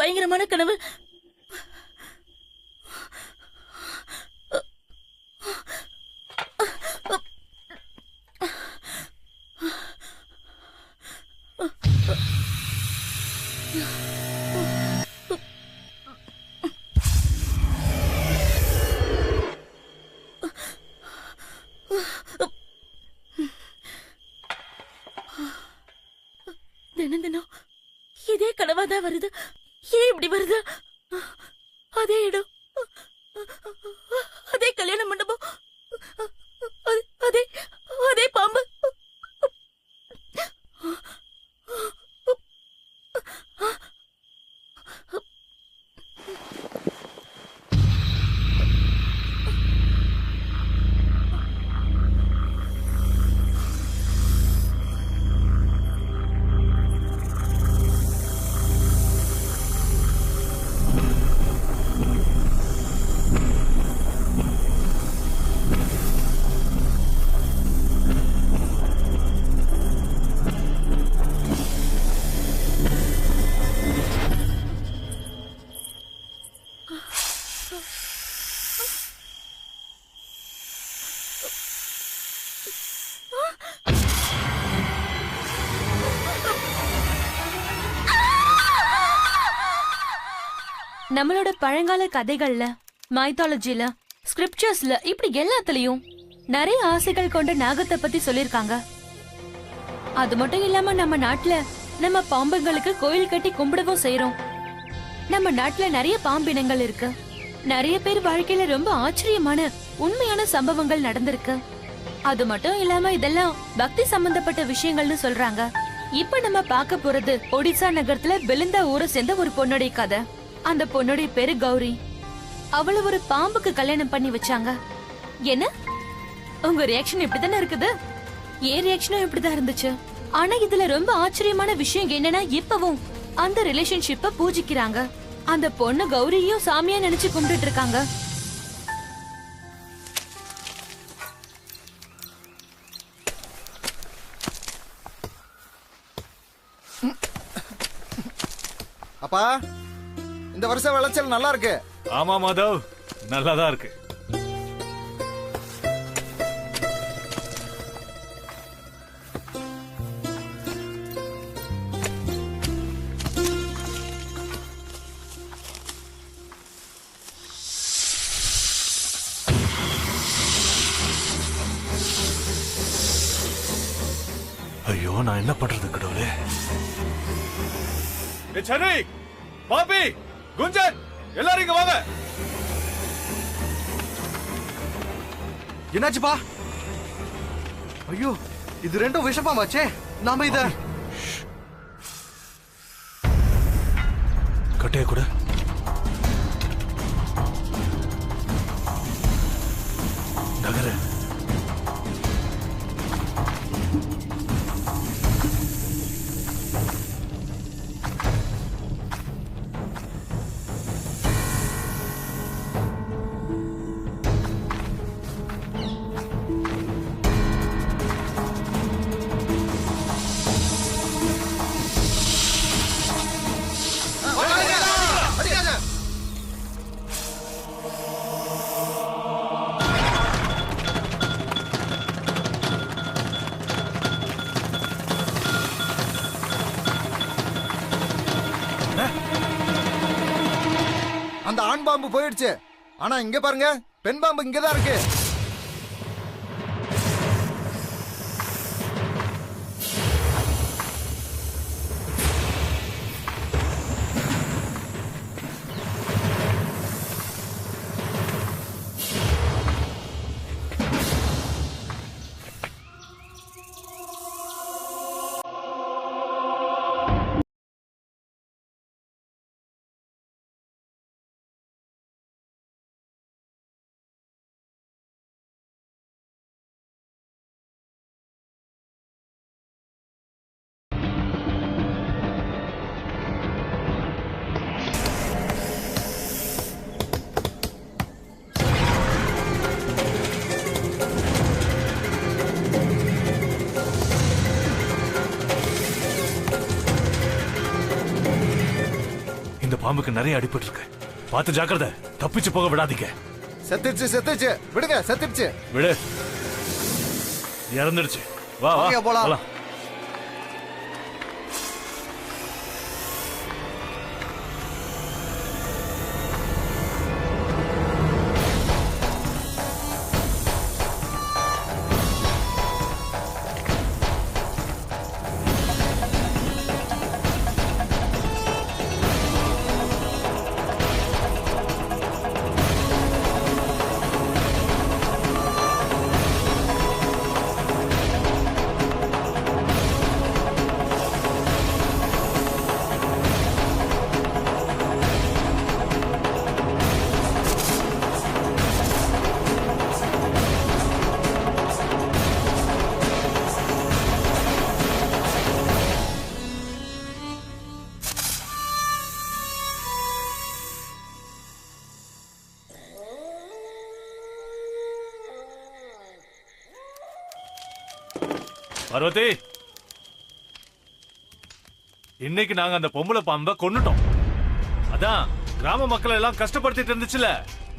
பயங்கரமான கனவு. தினம் தினம் இதே கனவாதான் வருது. ஏன் இப்படி வருது? அதே இடம், அதே கல்யாண மண்டபம், அதே அதே பாம்பு. நம்மளோட பழங்கால கதைகள்ல, மைத்தாலஜில, ஸ்கிரிப்சர்ஸ்ல இப்படி எல்லாத்துலயும் நிறைய ஆசைகள் கொண்ட நாகத்தை பத்தி சொல்லிருக்காங்க. அது மட்டும் இல்லாம நம்ம நாட்டுல நம்ம பாம்புங்களுக்கு கோயில் கட்டி கும்பிடவும் செய்யறோம். நம்ம நாட்டுல நிறைய பாம்பினங்கள் இருக்கு. நிறைய பேர் வாழ்க்கையில ரொம்ப ஆச்சரியமான உண்மையான சம்பவங்கள் நடந்திருக்கு. அது மட்டும் இல்லாம இதெல்லாம் பக்தி சம்பந்தப்பட்ட விஷயங்கள்னு சொல்றாங்க. இப்ப நம்ம பார்க்க போறது ஒடிசா நகரத்துல பெலிந்தா ஊரை சேர்ந்த ஒரு பொண்ணுடைய கதை. அந்த பொண்ணுடைய பேரு கௌரி. அவளை ஒரு பாம்புக்கு கல்யாணம் பண்ணி வச்சாங்க. என்ன, உங்க ரியாக்ஷன் இப்படித்தானே இருக்குது? ஏன் ரியாக்ஷனும் இப்படிதான் இருந்துச்சு. ஆனா இதுல ரொம்ப ஆச்சரியமான விஷயம் என்னன்னா, இப்பவும் அந்த ரிலேஷன்ஷிப்ப பூஜிக்கிறாங்க. அந்த பொண்ணு கௌரியையும் சாமியா நினைச்சு கும்பிட்டு இருக்காங்க. அப்பா, இந்த வருஷம் விளைச்சல் நல்லா இருக்கு. ஆமா மாதவ், நல்லாதான் இருக்கு. ஐயோ, நான் என்ன பண்றது கடவுளே? சென்னை, பாப்பி, குஞ்சன், எல்லாரும் இங்க வாங்க. என்னாச்சுப்பா? ஐயோ, இது ரெண்டும் விஷப்பாமாச்சே. நாம இத கட்டைய கூட நகர. அந்த ஆண் பாம்பு போயிடுச்சு. ஆனா இங்க பாருங்க, பெண் பாம்பு இங்கதான் இருக்கு. பாம்புக்கு நிறைய அடிபட்டு இருக்கு. பார்த்து ஜாக்கிரதை, தப்பிச்சு போக விடாதீங்க. செத்துச்சு விடுங்க, செத்துச்சு. விடு, இறந்துடுச்சு. வா வா வாங்க, போலாம். போலாம். பார்வதி, இன்னைக்கு நாங்க அந்த பொம்பளை பாம்பை கொன்னுட்டோம். அதான் கிராம மக்கள் எல்லாம் கஷ்டப்படுத்திட்டு இருந்துச்சுல,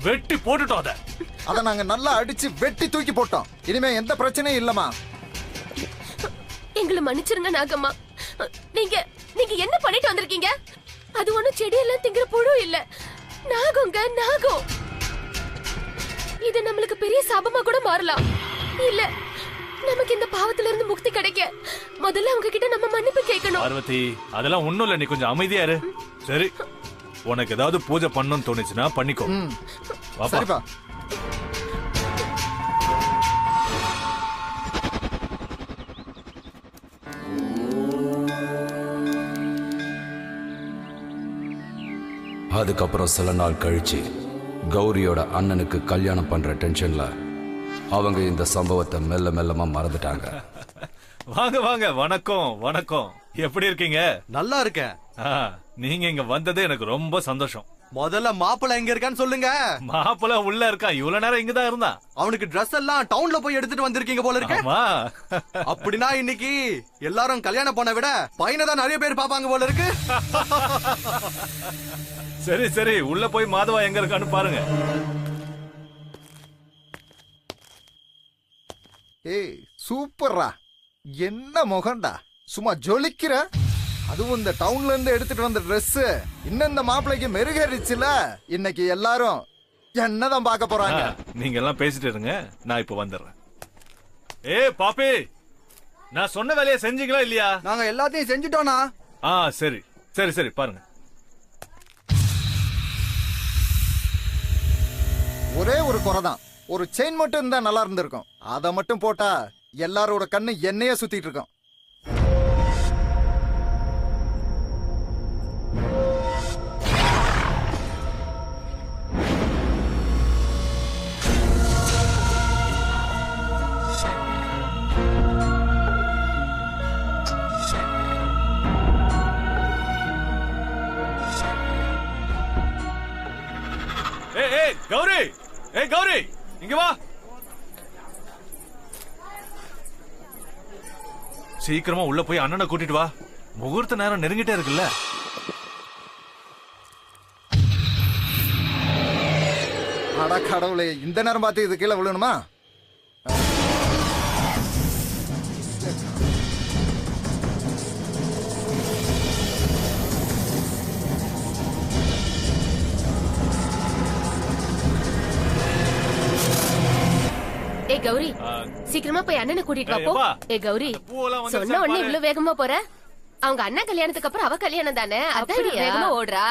வெட்டி போட்டுட்டோம். அத நாங்க நல்லா அடிச்சு வெட்டி தூக்கி போட்டோம். இனிமே எந்த பிரச்சனையும் இல்லம்மா. எங்களை மன்னிச்சிருங்க நாகம்மா. நீங்க நீங்க என்ன பண்ணிட்டு வந்திருக்கீங்க? அது ஒண்ணும் செடியெல்லாம் திங்கிற புழு இல்ல, நாகங்க நாகம். இது நம்மளுக்கு பெரிய சாபமா கூட மாறலாம். இல்ல, நமக்கு இந்த பாவத்துல இருந்து முக்தி கிடைக்க முதல்ல அவங்க கிட்ட நம்ம மன்னிப்பு கேட்கணும். பார்வதி, அதெல்லாம் ஒண்ணும் இல்ல, நீ கொஞ்சம் அமைதியா இரு. சரி, உனக்கு ஏதாவது பூஜை பண்ணணும்னு தோணுச்சுன்னா பண்ணிக்கோ. வாப்பா. சரிப்பா. அதுக்கப்புறம் சில நாள் கழிச்சு கௌரியோட அண்ணனுக்கு கல்யாணம் பண்ற டென்ஷன்ல அவங்க இந்த சம்பவத்தை மெல்ல மெல்லமா மறந்துட்டாங்க. வாங்க வாங்க, வணக்கம் வணக்கம். எப்படி இருக்கீங்க? நல்லா இருக்கேன். நீங்க இங்க வந்தது எனக்கு ரொம்ப சந்தோஷம். முதல்ல மாப்பிள்ளை எங்க இருக்கான்னு சொல்லுங்க. மாப்பிள்ள உள்ள இருக்கான், இவ்வளவு நேரம் இங்கதான் இருந்தான். அவனுக்கு Dress எல்லாம் டவுன்ல போய் எடுத்துட்டு வந்திருக்கீங்க போல இருக்கு. ஆமா. அப்படின்னா இன்னைக்கு எல்லாரும் கல்யாணம் பண்ண விட பையனை தான் நிறைய பேர் பாப்பாங்க போல இருக்கு. சரி சரி, உள்ள போய் மாதவா எங்க இருக்கான்னு பாருங்க. ஏய் சூப்பர்ரா, என்ன முகம்டா, சும்மா ஜொலிக்கிற. அதுவும் இந்த டவுன்ல இருந்து எடுத்துட்டு வந்த Dress இன்னும் இந்த மாப்பிள்ளைக்கு மெருகேறிச்சுல. இன்னைக்கு எல்லாரும் என்னதான் பார்க்க போறாங்க. நீங்க எல்லாம் பேசிட்டு இருங்க, நான் இப்ப வந்துடுறேன். ஏ பாப்பி, நான் சொன்ன வேலையை செஞ்சீங்களா இல்லையா? நாங்க எல்லாத்தையும் செஞ்சுட்டோம்னா. சரி சரி சரி, பாருங்க. ஒரே ஒரு குறைதான், ஒரு செயின் மட்டும் இருந்தா நல்லா இருந்திருக்கும். அதை மட்டும் போட்டா எல்லாரோட கண்ணு என்னையே சுத்திட்டு இருக்கும். ஏய் கௌரி, கௌரி, இங்க வா. சீக்கிரமா உள்ள போய் அண்ணனை கூட்டிட்டு வா, முகூர்த்த நேரம் நெருங்கிட்டே இருக்குல்ல. அட கடவுளே, இந்த நேரம் பார்த்து இது கீழே விழணுமா? ஏ கௌரி, சீக்கிரமா போய் அண்ணனை கூட்டிட்டு வா போ. ஏ கௌரி, சொன்ன உடனே இவ்வளவு வேகமா போற? அவங்க அண்ணன் கல்யாணத்துக்கு அப்புறம் அவ கல்யாணம் தானே, அதான் வேகமா ஓடுறா.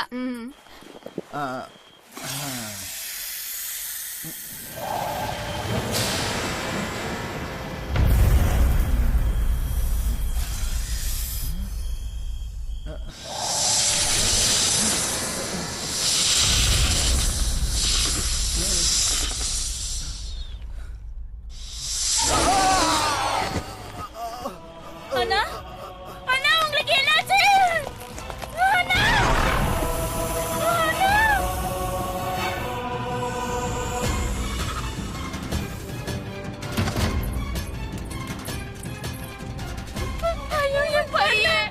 அண்ணா, அண்ணா, உங்களுக்கு என்னாச்சு? அண்ணா, அண்ணா. ஐயோ, என் பையன்.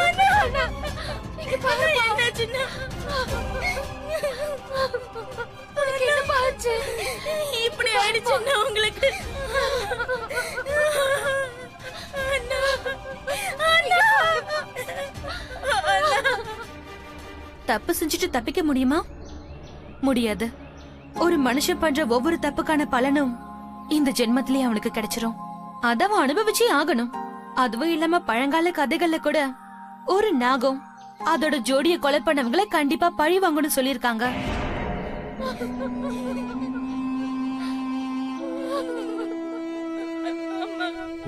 அண்ணா, அண்ணா, இங்க பாருங்க. ஆயிடுச்சுன்னா உனக்கு என்னப்பா ஆச்சு? இப்படி ஆயிடுச்சுன்னா உங்களுக்கு அண்ணா, அண்ணா, அண்ணா. தப்பு செஞ்சுட்டு தப்பிக்க முடியுமா? முடியாது. ஒரு மனுஷன் பண்ற ஒவ்வொரு தப்புக்கான பலனும் இந்த ஜென்மத்திலேயே அவனுக்கு கிடைச்சிரும். அத அவன் அனுபவிச்சே ஆகணும். அதுவும் இல்லாம பழங்கால கதைகள்ல கூட ஒரு நாகம் அதோட ஜோடிய கொலை பண்ணவங்களை கண்டிப்பா பழி வாங்கணும்னு சொல்லிருக்காங்க.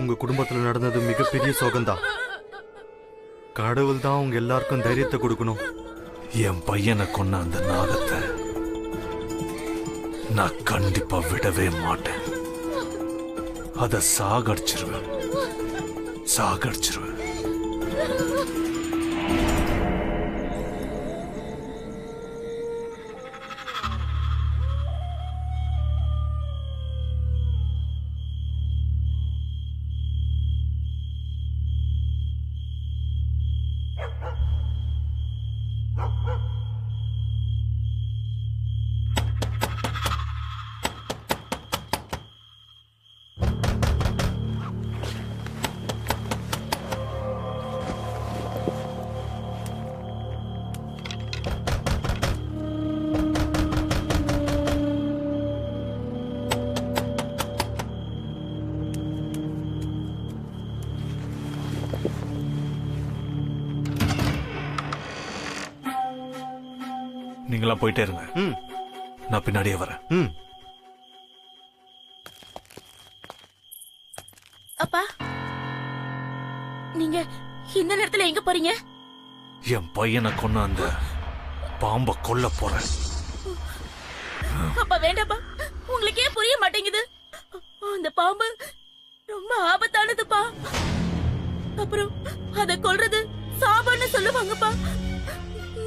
உங்க குடும்பத்துல நடந்தது மிகப்பெரிய சோகம்தான். கடவுள் தான் உங்க எல்லாருக்கும் தைரியத்தை கொடுக்கணும். என் பையனை கொன்ன அந்த நாகத்தை நான் கண்டிப்பா விடவே மாட்டேன். அத சாகடிச்சிருவேன். நீங்களாம் போயிட்டே இருங்க. நான் பின்னாடியே வரேன். அப்பா, நீங்க இந்த நேரத்துல எங்க போறீங்க? என் பையனை கொன்ன அந்த பாம்பை கொல்ல போறேன். அப்பா வேண்டாப்பா, உங்களுக்கு ஏன் புரிய மாட்டேங்குது? அந்த பாம்பு ரொம்ப ஆபத்தானதுப்பா. அப்புறம் அத கொல்றது சாபம்னு சொல்லுவாங்கப்பா.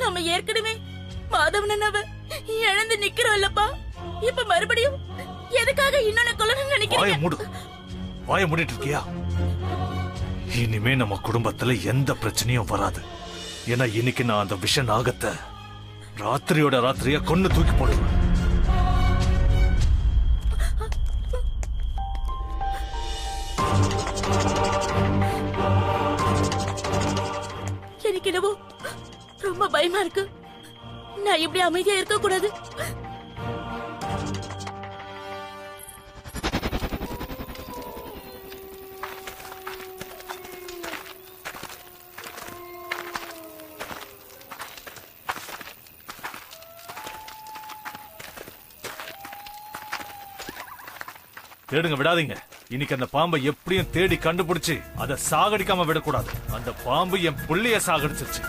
நம்ம ஏற்கனவே மாதவனவ இழந்து நிக்கிறோம்லப்பா. இப்ப மறுபடியும் எதுக்காக இன்னொன்னு கொல்லணும்னு நினைக்கிறீங்க? வாய மூடிட்டு இருக்கியா? இனிமே நம்ம குடும்பத்துல எந்த பிரச்சனையும் வராது. ஏன்னா இன்னைக்கு நான் அந்த விஷ நாகத்தை ராத்திரியோட ராத்திரியா கொன்னு தூக்கி போடுவேன். எனக்கு என்னவோ ரொம்ப பயமா இருக்கு. நான் இப்படி அமைதியா இருக்க கூடாது. தேடுங்க, விடாதீங்க. இன்னைக்கு அந்த பாம்பை எப்படியும் தேடி கண்டுபிடிச்சு அதை சாகடிக்காம விடக்கூடாது. அந்த பாம்பு என் புள்ளைய சாகடிச்சிருச்சு.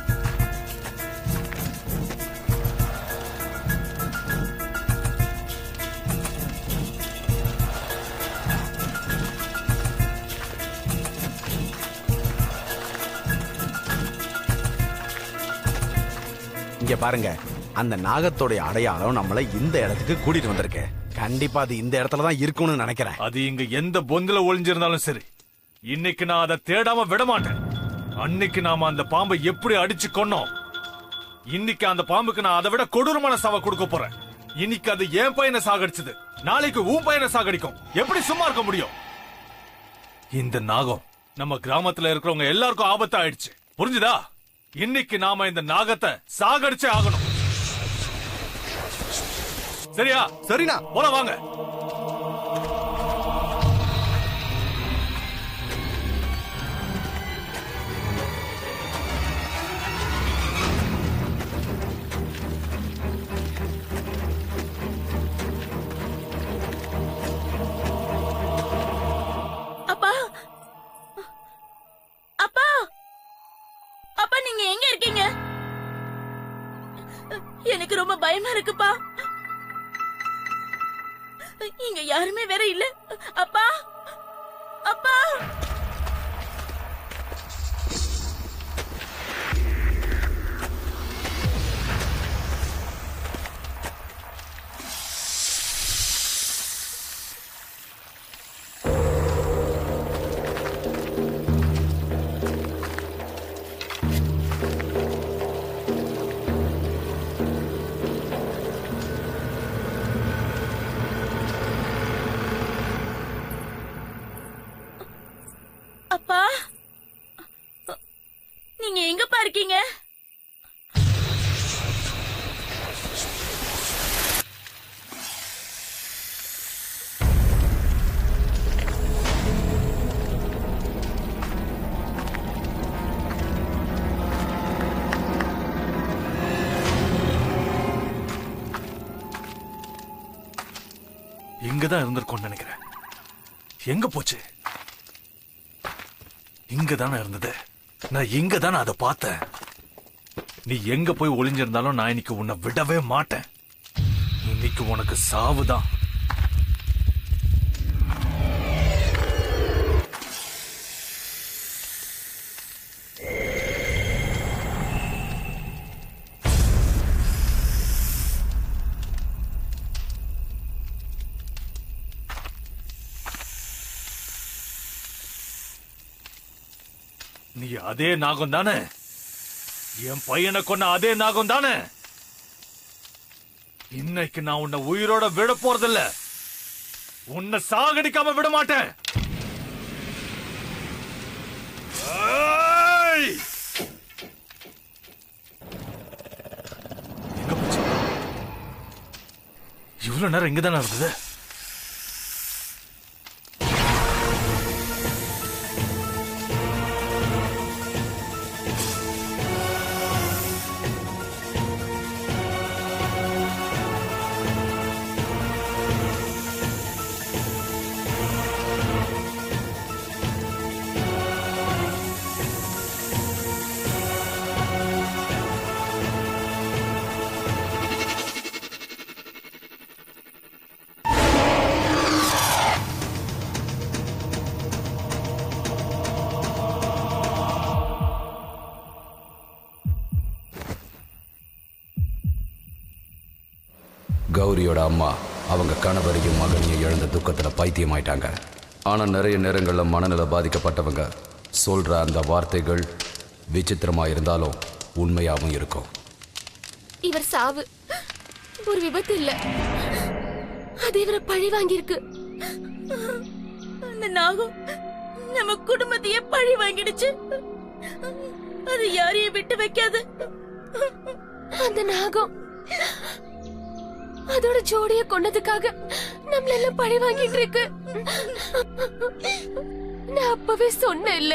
இங்க பாருங்க, அந்த நாகத்தோடைய அடையாளம் நம்மள இந்த இடத்துக்கு கூட்டிட்டு வந்திருக்கு. கண்டிப்பா அது இந்த இடத்துல தான் இருக்கும்னு நினைக்கிறேன். அது இங்க எந்த பொந்துல ஒளிஞ்சிருந்தாலும் சரி, இன்னைக்கு நான் அதை தேடாம விட மாட்டேன். அன்னைக்கு நாம அந்த பாம்பை எப்படி அடிச்சு கொன்னோம், இன்னைக்கு அந்த பாம்புக்கு நான் அதை விட கொடூரமான சாவ கொடுக்க போறேன். இன்னைக்கு அது என் பையனை சாகடிச்சது, நாளைக்கு உன் பையனை சாகடிக்கும். எப்படி சும்மா இருக்க முடியும்? இந்த நாகம் நம்ம கிராமத்துல இருக்கிறவங்க எல்லாருக்கும் ஆபத்து ஆயிடுச்சு. புரிஞ்சுதா? இன்னைக்கு நாம இந்த நாகத்தை சாகடிச்சே ஆகணும். சரியா? சரிண்ணா. போல வாங்க. அப்பா, அப்பா, அப்பா, நீங்க எங்க இருக்கீங்க? எனக்கு ரொம்ப பயமா இருக்குப்பா. இங்க யாருமே வேற இல்ல. அப்பா, அப்பா. அப்பா, நீங்க எங்கப்பா இருக்கீங்க? இங்கதான் இருந்திருக்கோம்னு நினைக்கிறேன். எங்க போச்சு? இங்கதானே இருந்தது. நான் இங்கதானே அதை பார்த்தேன். நீ எங்க போய் ஒளிஞ்சிருந்தாலும் நான் இன்னைக்கு உன்னை விடவே மாட்டேன். இன்னைக்கு உனக்கு சாவுதான். நீ அதே நாகம் தானே? என் பையனை கொன்ன அதே நாகம் தானே? இன்னைக்கு நான் உன்னை உயிரோட விட போறதில்ல. உன்னை சாகடிக்காம விட மாட்டேன். எங்க போச்சு? இவ்வளவு நேரம் இங்கதானே இருந்தது. கௌரியோட அம்மா அவங்க கணவரையும் மகனையும் இழந்த துக்கத்துல பைத்தியமாயிட்டாங்க. ஆனா நிறைய நேரங்கள்ல மனநிலை பாதிக்கப்பட்டவங்க சொல்ற அந்த வார்த்தைகள் விசித்திரமா இருந்தாலும் உண்மையாவும் இருக்கும். இவர் சாவு ஒரு விபத்து இல்ல, அது இவரை பழி வாங்கியிருக்கு. அந்த நாகம் நம்ம குடும்பத்தையே பழி வாங்கிடுச்சு. அது யாரையும் விட்டு வைக்காது. அந்த நாகம் அதோட ஜோடிய கொண்டதுக்காக நம்மள எல்லாம் பழி வாங்கிட்டு இருக்கு. நான் அப்பவே சொன்னேன்ல,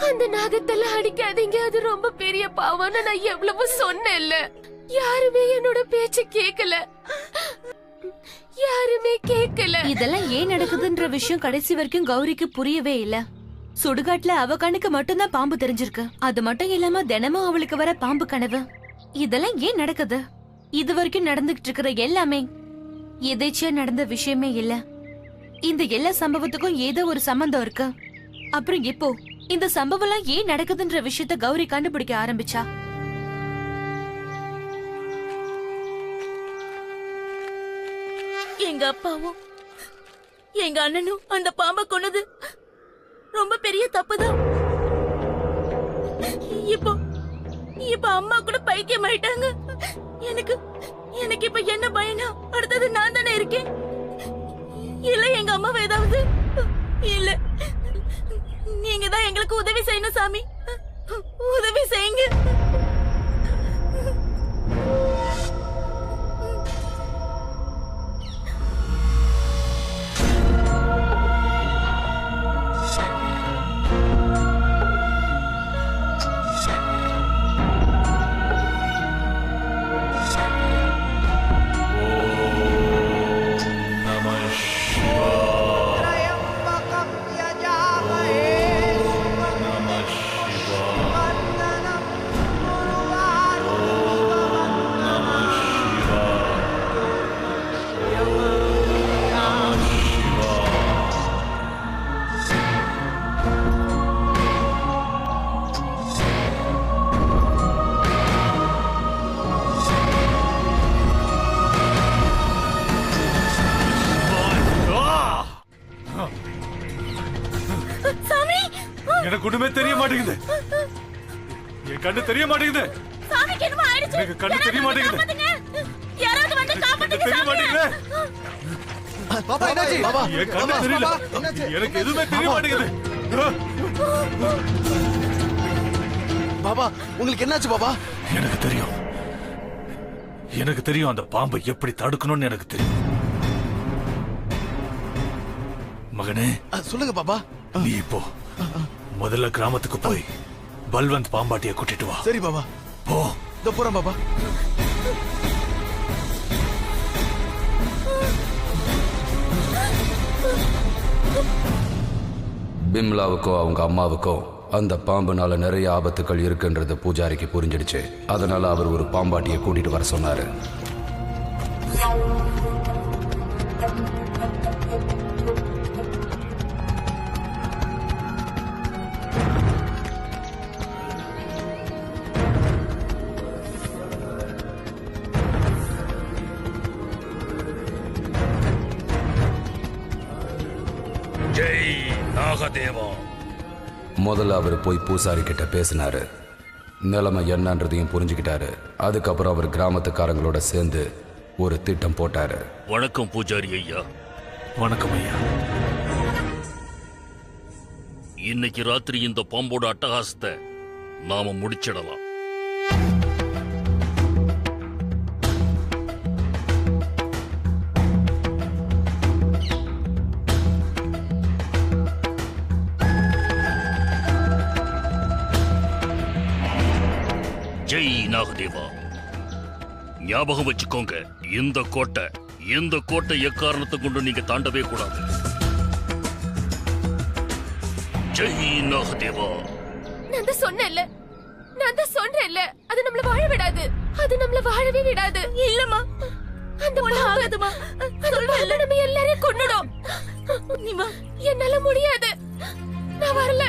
அந்த நாகத்தெல்லாம் அடிக்காதீங்க, அது ரொம்ப பெரிய பாவம்னு நான் எவ்வளவு சொன்னேன்ல. யாருமே என்னோட பேச்ச கேட்கல, யாருமே கேட்கல. இதெல்லாம் ஏன் நடக்குதுன்ற விஷயம் கடைசி வரைக்கும் கௌரிக்கு புரியவே இல்ல. சுடுகாட்டுல அவ கண்ணுக்கு மட்டும்தான் பாம்பு தெரிஞ்சிருக்கு. அது மட்டும் இல்லாம தினமும் அவளுக்கு வர பாம்பு கனவு. இதெல்லாம் ஏன் நடக்குது? இது வரைக்கும் நடந்துகிட்டு இருக்கிற எல்லாமே எதேச்சியா நடந்த விஷயமே இல்ல. இந்த எல்லா சம்பவத்துக்கும் ஏதோ ஒரு சம்பந்தம் இருக்கு. அப்புறம் இப்போ இந்த சம்பவம் எல்லாம் ஏன் நடக்குதுன்ற விஷயத்த கௌரி கண்டுபிடிக்க ஆரம்பிச்சா. எங்க அப்பாவும் எங்க அண்ணனும் அந்த பாம்பை கொன்னது ரொம்ப பெரிய தப்புதான். இப்போ இப்ப அம்மா கூட பைத்தியம் ஆயிட்டாங்க. எனக்கு எனக்கு இப்ப என்ன பயனா? அடுத்தது நான் தானே இருக்கேன். இல்ல எங்க அம்மாவை ஏதாவது இல்ல, நீங்க தான் எங்களுக்கு உதவி செய்யணும் சாமி. உதவி செய்யுங்க. எனக்கு ஒண்ணுமே தெரிய மாட்டேங்குது. என் கண்ணு தெரிய மாட்டேங்குது. சாமிக்கு என்னமோ ஆயிடுச்சு. எனக்கு கண்ணு தெரிய மாட்டேங்குது. யாராவது வந்து காப்பாத்துங்க. தெரிய மாட்டேங்குது. பாப்பா என்னாச்சு? என் கண்ணு தெரியல. எனக்கு எதுவுமே தெரிய மாட்டேங்குது. பாபா உங்களுக்கு என்னாச்சு பாபா? எனக்கு தெரியும், எனக்கு தெரியும் அந்த பாம்பை எப்படி தடுக்கணும்னு எனக்கு தெரியும். மகனே சொல்லுங்க பாபா. நீ இப்போ முதல்ல கிராமத்துக்கு போய் பல்வந்த் பாம்பாட்டிய கூட்டிட்டு வா. சரி பாபா. போ. இதோ போறேன் பாபா. பிம்லாவுக்கும் அவங்க அம்மாவுக்கும் அந்த பாம்புனால நிறைய ஆபத்துக்கள் இருக்குன்றது பூஜாரிக்கு புரிஞ்சிடுச்சு. அதனால அவர் ஒரு பாம்பாட்டியை கூட்டிட்டு வர சொன்னாரு. ஜெய் நாகதேவா. முதல்ல அவர் போய் பூசாரி கிட்ட பேசினாரு. நிலைமை என்னன்றதையும் புரிஞ்சுக்கிட்டாரு. அதுக்கப்புறம் அவர் கிராமத்துக்காரங்களோட சேர்ந்து ஒரு திட்டம் போட்டாரு. வணக்கம் பூஜாரி ஐயா. வணக்கம் ஐயா. இன்னைக்கு ராத்திரி இந்த பாம்போட அட்டகாசத்தை நாம முடிச்சிடலாம். ஜெய் நாகதேவா. ஞாபகம் வச்சுக்கோங்க, இந்த கோட்டை எக்காரணத்தை கொண்டு நீங்க தாண்டவே கூடாது. ஜெய் நாகதேவா. நான் தான் சொன்னேன்ல, அது நம்மள வாழ விடாது. அது நம்மள வாழவே விடாது. இல்லம்மா, அந்த ஆகாதுமா. சொல்றேன்ல, நம்ம எல்லாரையும் கொன்னுடும். நீ வா. என்னால முடியாது, நான் வரல.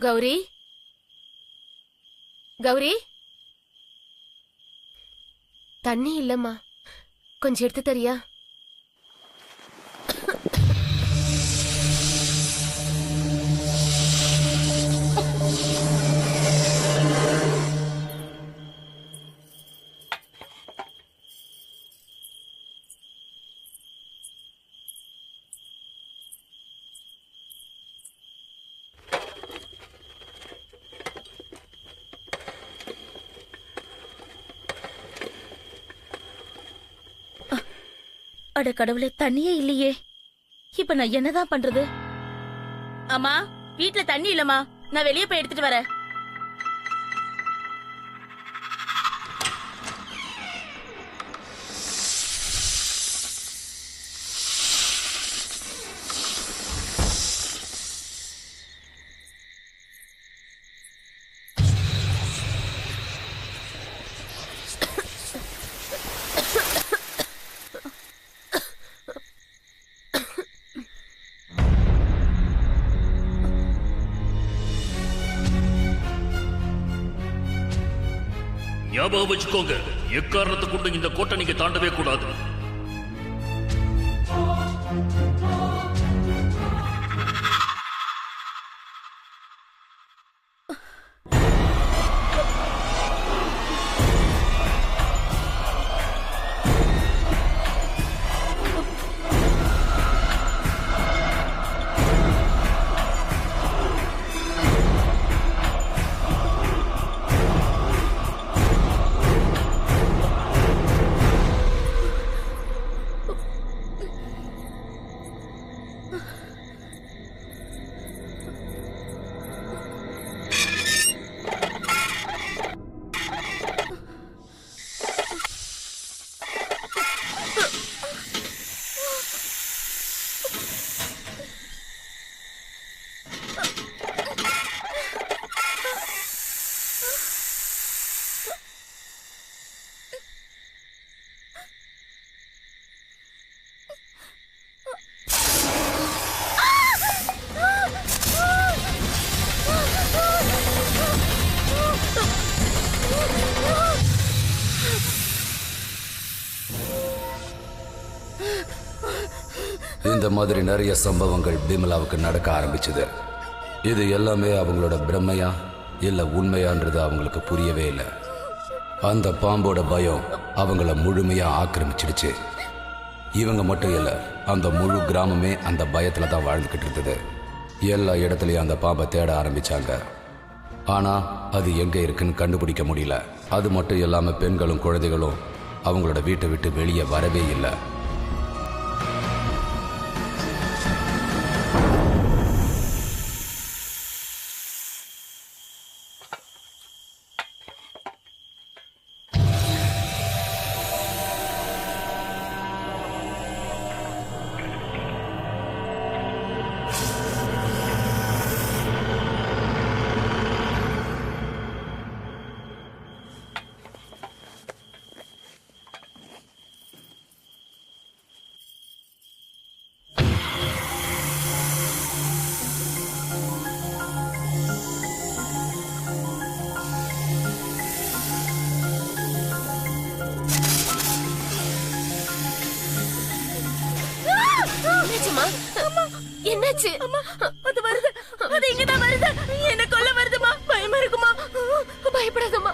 கௌரி, கௌரி, தண்ணி இல்லம்மா, கொஞ்சம் எடுத்து தரியா? அட கடவுளே, தண்ணியே இல்லையே. இப்ப நான் என்னதான் பண்றது? அம்மா, வீட்ல தண்ணி இல்லம்மா, நான் வெளியே போய் எடுத்துட்டு வரேன். ஞாபகம் வச்சுக்கோங்க, எக்காரணத்தை கொண்டு இந்த கோட்டை நீங்க தாண்டவே கூடாது. இந்த மாதிரி நிறைய சம்பவங்கள் பிமலாவுக்கு நடக்க ஆரம்பிச்சது. இது எல்லாமே அவங்களோட பிரம்மையா இல்ல உண்மையான்றது அவங்களுக்கு புரியவே இல்லை. அந்த பாம்போட பயம் அவங்கள முழுமையா ஆக்கிரமிச்சிடுச்சு. இவங்க மட்டும் இல்ல, அந்த முழு கிராமமே அந்த பயத்துல தான் வாழ்ந்துகிட்டு இருந்தது. எல்லா இடத்துலயும் அந்த பாம்பை தேட ஆரம்பிச்சாங்க. ஆனா அது எங்க இருக்குன்னு கண்டுபிடிக்க முடியல. அது மட்டும் இல்லாம பெண்களும் குழந்தைகளும் அவங்களோட வீட்டை விட்டு வெளியே வரவே இல்லை. என்னாச்சு? அது வருது, அது இங்கதான் வருது. என்ன கொல்ல வருதுமா? பயமா இருக்குமா? பயப்படாதம்மா.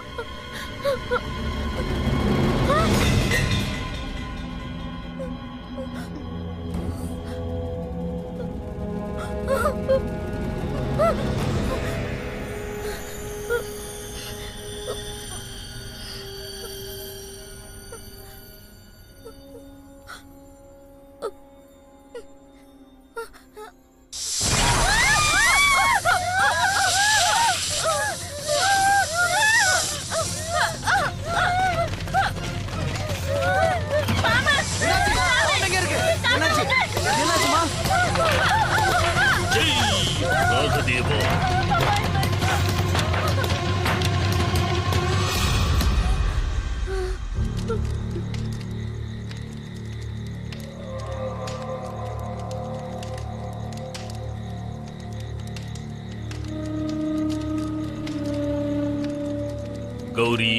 கௌரி,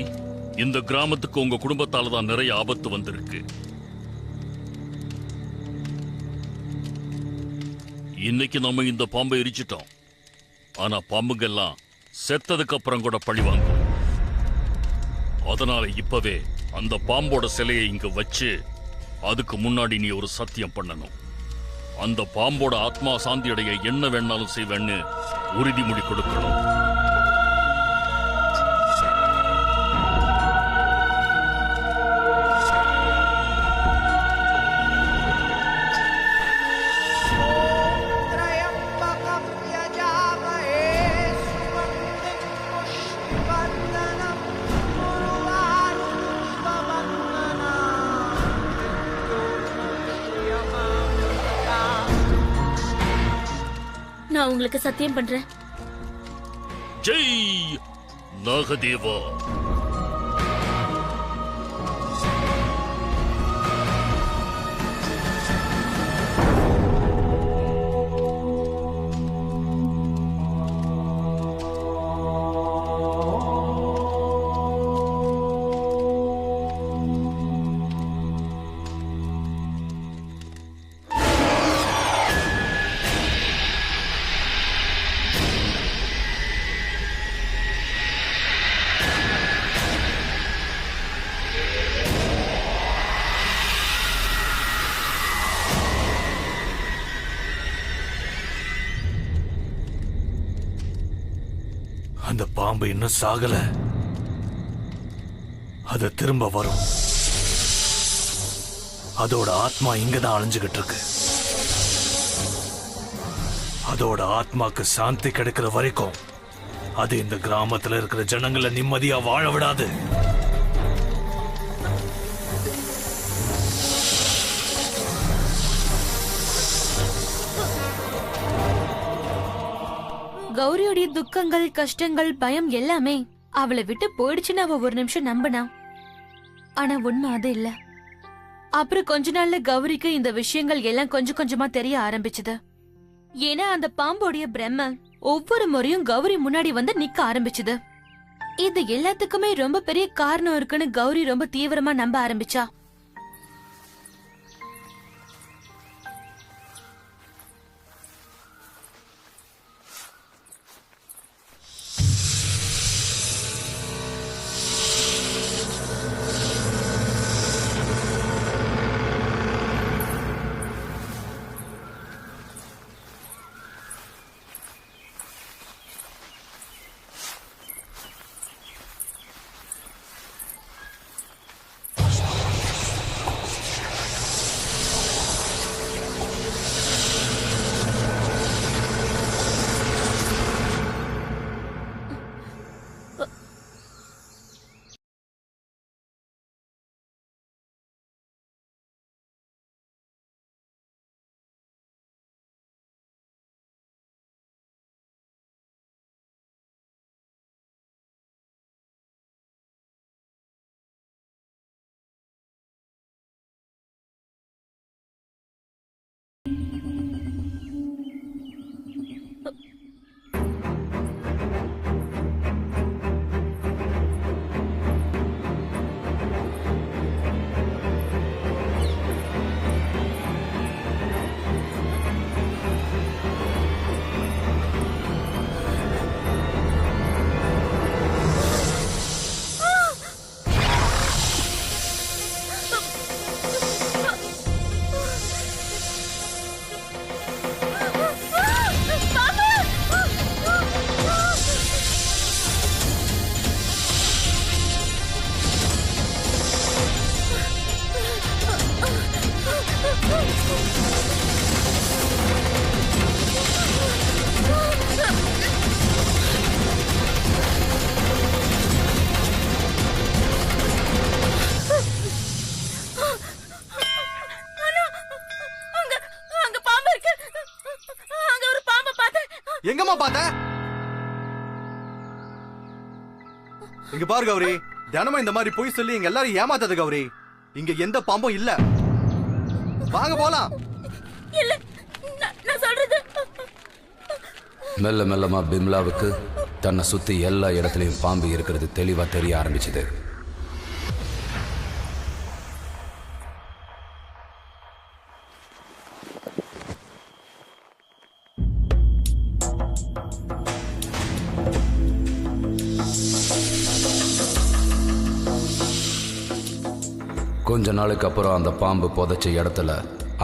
இந்த கிராமத்துக்கு உங்க குடும்பத்தால தான் நிறைய ஆபத்து வந்திருக்கு. இன்னைக்கு நம்ம இந்த பாம்பை எரிச்சிட்டோம். ஆனா பாம்புங்கெல்லாம் செத்ததுக்கு அப்புறம் கூட பழி வாங்கும். அதனால இப்பவே அந்த பாம்போட சிலையை இங்க வச்சு அதுக்கு முன்னாடி நீ ஒரு சத்தியம் பண்ணணும். அந்த பாம்போட ஆத்மா சாந்தி அடைய என்ன வேணாலும் செய்வேன்னு உறுதிமொழி கொடுக்கணும். நான் உங்களுக்கு சத்தியம் பண்றேன். ஜெய் நாகதேவா. அந்த பாம்பு இன்னும் சாகல. அது திரும்ப வரும். அதோட ஆத்மா இங்கதான் அழிஞ்சுகிட்டு இருக்கு. அதோட ஆத்மாக்கு சாந்தி கிடைக்கிற வரைக்கும் அது இந்த கிராமத்துல இருக்கிற ஜனங்களை நிம்மதியா வாழ விடாது. கௌரியோடைய துக்கங்கள், கஷ்டங்கள், பயம் எல்லாமே அவளை விட்டு போயிடுச்சுன்னு அவ ஒரு நிமிஷம் நம்பினா. ஆனா உண்மை அது இல்ல. அப்புறம் கொஞ்ச நாள்ல கௌரிக்கு இந்த விஷயங்கள் எல்லாம் கொஞ்சம் கொஞ்சமா தெரிய ஆரம்பிச்சது. ஏன்னா அந்த பாம்போடைய பிரம்ம ஒவ்வொரு முறையும் கௌரி முன்னாடி வந்து நிக்க ஆரம்பிச்சது. இது எல்லாத்துக்குமே ரொம்ப பெரிய காரணம் இருக்குன்னு கௌரி ரொம்ப தீவிரமா நம்ப ஆரம்பிச்சா. காப்பாத்த? இங்க பாரு கௌரி, தினமும் இந்த மாதிரி பொய் சொல்லி எங்க எல்லாரும் ஏமாத்தாது கௌரி. இங்க எந்த பாம்பும் இல்ல. வாங்க போலாம். இல்ல, நான் சொல்றது. மெல்ல மெல்லமா பிம்லாவுக்கு தன்னை சுத்தி எல்லா இடத்துலயும் பாம்பு இருக்கிறது தெளிவா தெரிய ஆரம்பிச்சது. கொஞ்ச நாளுக்கு அப்புறம் அந்த பாம்பு புதைச்ச இடத்துல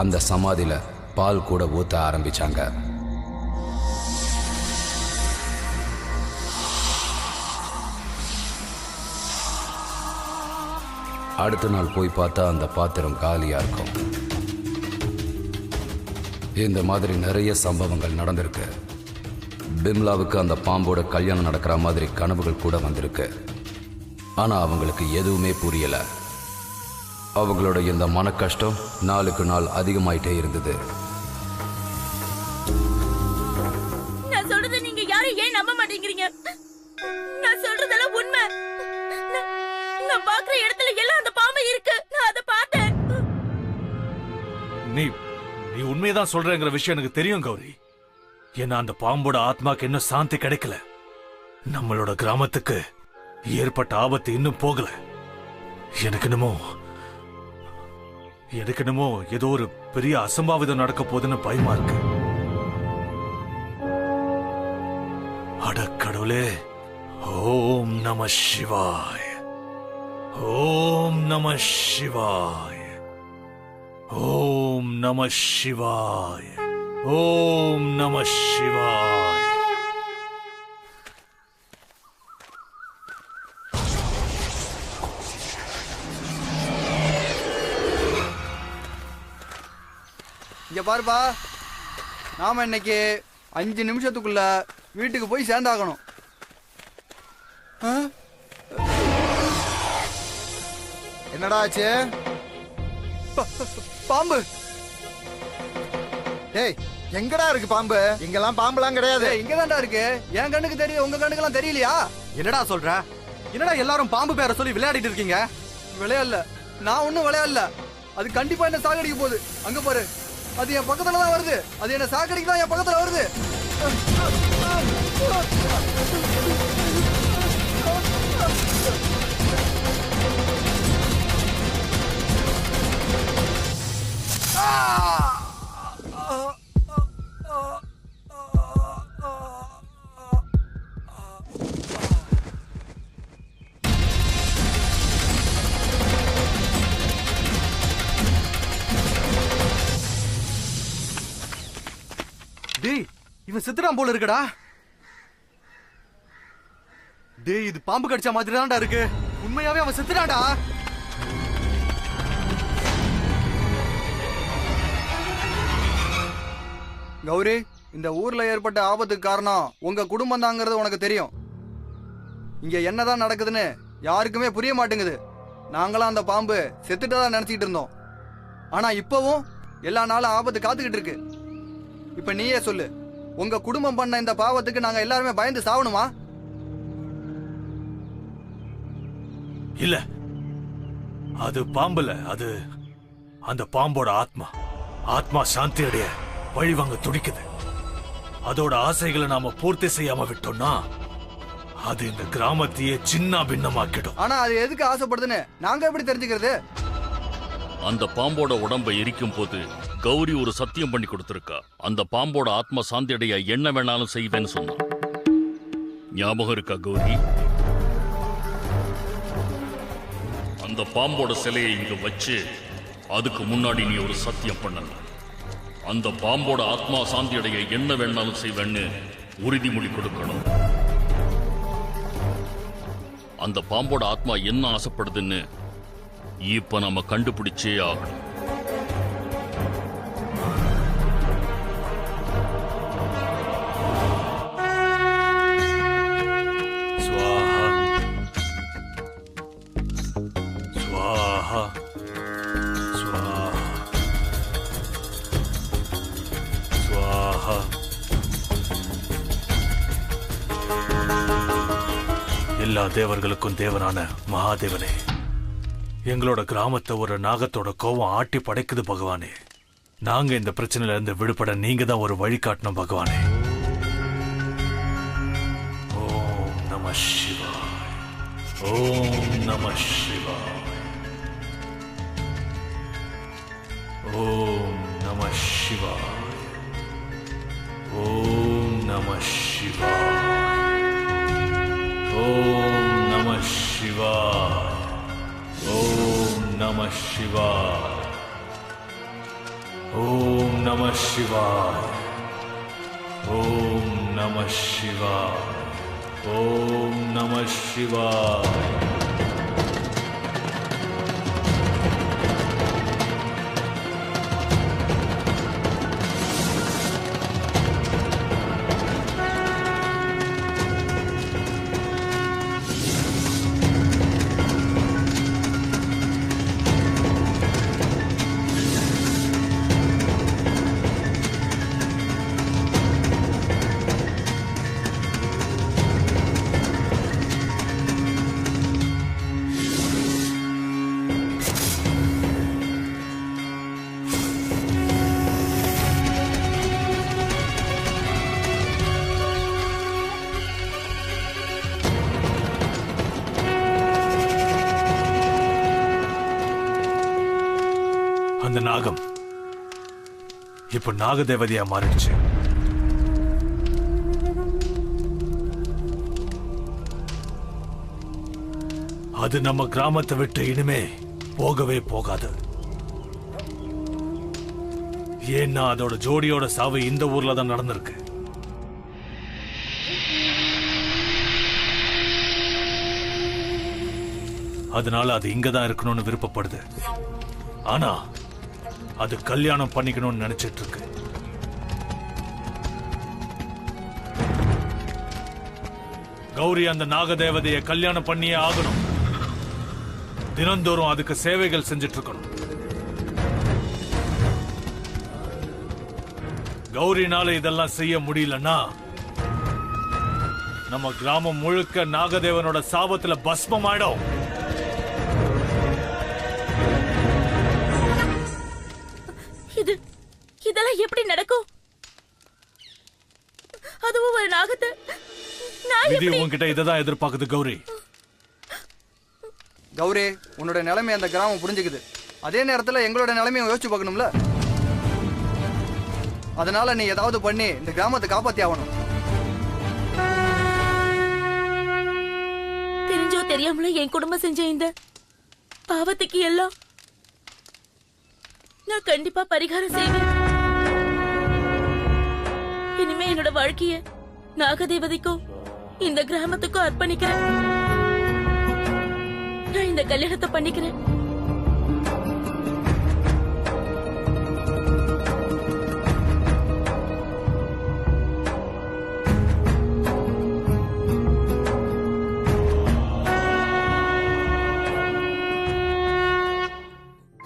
அந்த சமாதியில பால் கூட ஊத்த ஆரம்பிச்சாங்க. அடுத்த நாள் போய் பார்த்தா அந்த பாத்திரம் காலியா இருக்கும். இந்த மாதிரி நிறைய சம்பவங்கள் நடந்திருக்கு. பிம்லாவுக்கு அந்த பாம்போட கல்யாணம் நடக்கிற மாதிரி கனவுகள் கூட வந்திருக்கு. ஆனா அவங்களுக்கு எதுவுமே புரியல. அவங்களோட இந்த மன கஷ்டம் நாளுக்கு நாள் அதிகமாயிட்டே இருந்தது. நான் சொல்றது நீங்க யாரும் ஏன் நம்ப மாட்டேங்கிறீங்க? நான் சொல்றதெல்லாம் உண்மை. நான் பாக்குற இடத்துல எல்லாம் அந்த பாம்பு இருக்கு. நான் அதை பார்த்தேன். நீ நீ உண்மையதான் சொல்றேங்கிற விஷயம் எனக்கு தெரியும் கௌரி. ஏன்னா அந்த பாம்போட ஆத்மாக்கு இன்னும் சாந்தி கிடைக்கல. நம்மளோட கிராமத்துக்கு ஏற்பட்ட ஆபத்து இன்னும் போகல. எனக்கு என்னமோ ஏதோ ஒரு பெரிய அசம்பாவிதம் நடக்க போகுதுன்னு பயமா இருக்கு. அட கடவுளே! ஓம் நம சிவாய, ஓம் நம சிவாய, ஓம் நம சிவாய, ஓம் நம சிவாய. இங்க பாருப்பா, நாம இன்னைக்கு 5 நிமிஷத்துக்குள்ள வீட்டுக்கு போய் சேர்ந்தாகணும். என்னடா ஆச்சு? பாம்பு. டேய், எங்கடா இருக்கு பாம்பு? இங்கெல்லாம் பாம்புலாம் கிடையாது. இங்கதான்டா இருக்கு. என் கண்ணுக்கு தெரியும், உங்க கண்ணுக்கெல்லாம் தெரியலையா? என்னடா சொல்ற? என்னடா எல்லாரும் பாம்பு பேரை சொல்லி விளையாடிட்டு இருக்கீங்க? விளையாடல, நான் ஒன்னும் விளையாடல. அது கண்டிப்பா என்ன சாகடிக்க போகுது. அங்க பாரு, அது என் பக்கத்துல தான் வருது. அது என்ன சாக்கடிக்கு தான் என் பக்கத்துல வருது. டேய், இவன் செத்துறான் போல இருக்குடா. டேய், இது பாம்பு கடிச்ச மாதிரி தான்டா இருக்கு. உண்மையாவே அவன் செத்துறான்டா. கௌரி, இந்த ஊர்ல ஏற்பட்ட ஆபத்துக்கு காரணம் உங்க குடும்பம் தாங்கிறது உனக்கு தெரியும். இங்க என்னதான் நடக்குதுன்னு யாருக்குமே புரிய மாட்டேங்குது. நாங்களாம் அந்த பாம்பு செத்துட்டதா நினைச்சிட்டு இருந்தோம். ஆனா இப்பவும் எல்லா நாளும் ஆபத்து காத்துக்கிட்டு இருக்கு. இப்ப நீயே சொல்லு, உங்க குடும்பம் பண்ண இந்த பாவத்துக்கு நாங்க எல்லாருமே பயந்து சாவணுமா? இல்ல, அது பாம்புல, அது அந்த பாம்போட ஆத்மா. ஆத்மா சாந்தி அடைய வழிவாங்க துடிக்குது. அதோட ஆசைகளை நாம பூர்த்தி செய்யாம விட்டோம்னா அது இந்த கிராமத்தையே சின்ன பின்னமாக்கிடும். ஆனா அது எதுக்கு ஆசைப்படுதுன்னு நாங்க எப்படி தெரிஞ்சுக்கிறது? அந்த பாம்போட உடம்பை எரிக்கும் போது கௌரி ஒரு சத்தியம் பண்ணி கொடுத்திருக்கா. அந்த பாம்போட ஆத்மா சாந்தி அடைய என்ன வேணாலும் செய்வேன்னு சொன்னான். ஞாபகம் இருக்கா கௌரி? அந்த பாம்போட சிலையை இங்க வச்சு அதுக்கு முன்னாடி நீ ஒரு சத்தியம் பண்ணணும். அந்த பாம்போட ஆத்மா சாந்தி அடைய என்ன வேணாலும் செய்வேன்னு உறுதிமொழி கொடுக்கணும். அந்த பாம்போட ஆத்மா என்ன ஆசைப்படுதுன்னு இப்ப நம்ம கண்டுபிடிச்சே ஆகணும். தேவர்களுக்கும் தேவனான மகாதேவனே, எங்களோட கிராமத்தை ஒரு நாகத்தோட கோவம் ஆட்டி படைக்குது பகவானே. நாங்க இந்த பிரச்சனையில இருந்து விடுபட நீங்க தான் ஒரு வழி காட்டணும் பகவானே. ஓம் நம சிவாய். ஓம் நம சிவாய். ஓம் நம சிவாய். ஓம் நம சிவாய். ஓம் நம சிவாய். ஓம் நம சிவாய். ஓம் நம சிவாய். ஓம் நம சிவாய். ஓம் நம சிவாய். அந்த நாகம் இப்ப நாகதேவதையா மாறிடுச்சு. அது நம்ம கிராமத்தை விட்டு இனிமே போகவே போகாது. ஏன்னா அதோட ஜோடியோட சாவு இந்த ஊர்ல தான் நடந்திருக்கு. அதனால அது இங்கதான் இருக்கணும்னு விருப்பப்படுது. ஆனா அது கல்யாணம் பண்ணிக்கணும்னு நினைச்சிட்டு இருக்கு. கௌரி அந்த நாகதேவதையை கல்யாணம் பண்ணியே ஆகணும். தினந்தோறும் அதுக்கு சேவைகள் செஞ்சிட்டு இருக்கணும். கௌரினால இதெல்லாம் செய்ய முடியலன்னா நம்ம கிராமம் முழுக்க நாகதேவனோட சாபத்துல பஸ்மம் ஆயிடும். இதெல்லாம் எப்படி நடக்கும்? அதுவும் ஒரு நாகத்தை விதி உன்கிட்ட இததான் எதிர்பார்க்குது கௌரி. கௌரி, உன்னோட நிலைமை அந்த கிராமம் புரிஞ்சுக்குது. அதே நேரத்துல எங்களோட நிலைமையை யோசிச்சு பார்க்கணும்ல. அதனால நீ ஏதாவது பண்ணி இந்த கிராமத்தை காப்பாத்தி ஆகணும். தெரிஞ்சோ தெரியாமல என் குடும்பம் செஞ்ச இந்த பாவத்துக்கு எல்லாம் நான் கண்டிப்பா பரிகாரம் செய்வேன். இனிமே என்னோட வாழ்க்கைய நாகதேவதைக்கும் இந்த கிராமத்துக்கும் அர்ப்பணிக்கிறேன். நான் இந்த கல்யாணத்தை பண்ணிக்கிறேன்.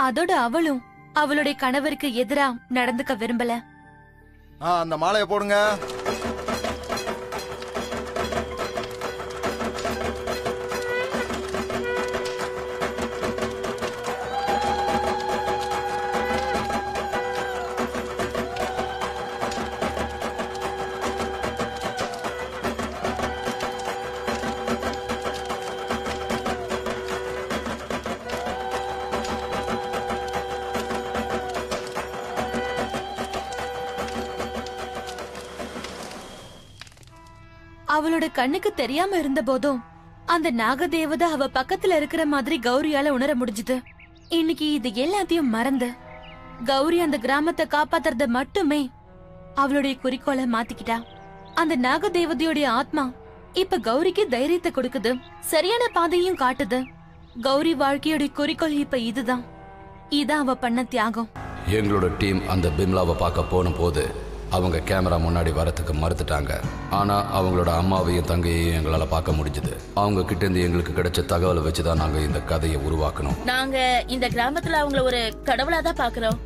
அதோட அவளும் அவளுடைய கணவருக்கு எதிரா நடந்துக்க விரும்பல. அந்த மாலையை போடுங்க. அவளோட கண்ணுக்கு தெரியாம இருந்த போதும் அந்த நாகதேவதை அவ பக்கத்துல இருக்கிற மாதிரி கௌரியால உணர முடிஞ்சது. இன்னைக்கு இது எல்லாத்தையும் மறந்து கௌரி அந்த கிராமத்தை காப்பாத்துறத மட்டுமே அவளுடைய குறிக்கோளை மாத்திக்கிட்டா. அந்த நாகதேவதையோட ஆத்மா இப்ப கௌரிக்கு தைரியத்தை கொடுக்குது, சரியான பாதையும் காட்டுது. கௌரி வாழ்க்கையோட குறிக்கோள் இப்ப இதுதான். இதான் அவ பண்ண தியாகம். எங்களோட டீம் அந்த பிம்லாவை பார்க்க போன போது அவங்க கேமரா முன்னாடி வரத்துக்கு மறுத்துட்டாங்க. ஆனா அவங்களோட அம்மாவையும் தங்கையையும் எங்களால பார்க்க முடிஞ்சது. அவங்க கிட்ட இருந்து எங்களுக்கு கிடைச்ச தகவலை வச்சுதான் நாங்க இந்த கதையை உருவாக்கணும். நாங்க இந்த கிராமத்துல அவங்கள ஒரு கடவுளாதான் பாக்குறோம்.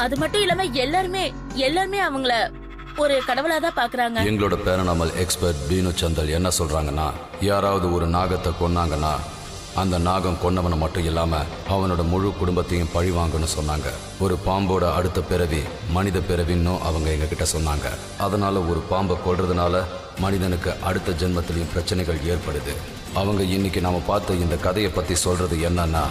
அது மட்டும் இல்லாம எல்லாருமே அவங்கள ஒரு கடவுளா தான் பாக்குறாங்க. எங்களோட பேரனாமல் எக்ஸ்பர்ட் பீனு சந்தல் என்ன சொல்றாங்கன்னா, யாராவது ஒரு நாகத்தை கொன்னாங்கன்னா அந்த நாகம் கொன்னவனை மட்டும் இல்லாம அவனோட முழு குடும்பத்தையும் பழி வாங்கன்னு சொன்னாங்க. ஒரு பாம்போட அடுத்த பிறவி மனித பிறவின்னு அவங்க எங்க கிட்ட சொன்னாங்க. அதனால ஒரு பாம்பை கொல்றதுனால மனிதனுக்கு அடுத்த ஜென்மத்திலையும் பிரச்சனைகள் ஏற்படுது. அவங்க இன்னைக்கு நாம பார்த்த இந்த கதையை பத்தி சொல்றது என்னன்னா,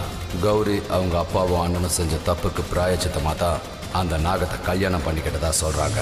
கௌரி அவங்க அப்பாவும் அண்ணனும் செஞ்ச தப்புக்கு பிராயச்சித்தமா தான் அந்த நாகத்தை கல்யாணம் பண்ணிக்கிட்டதா சொல்றாங்க.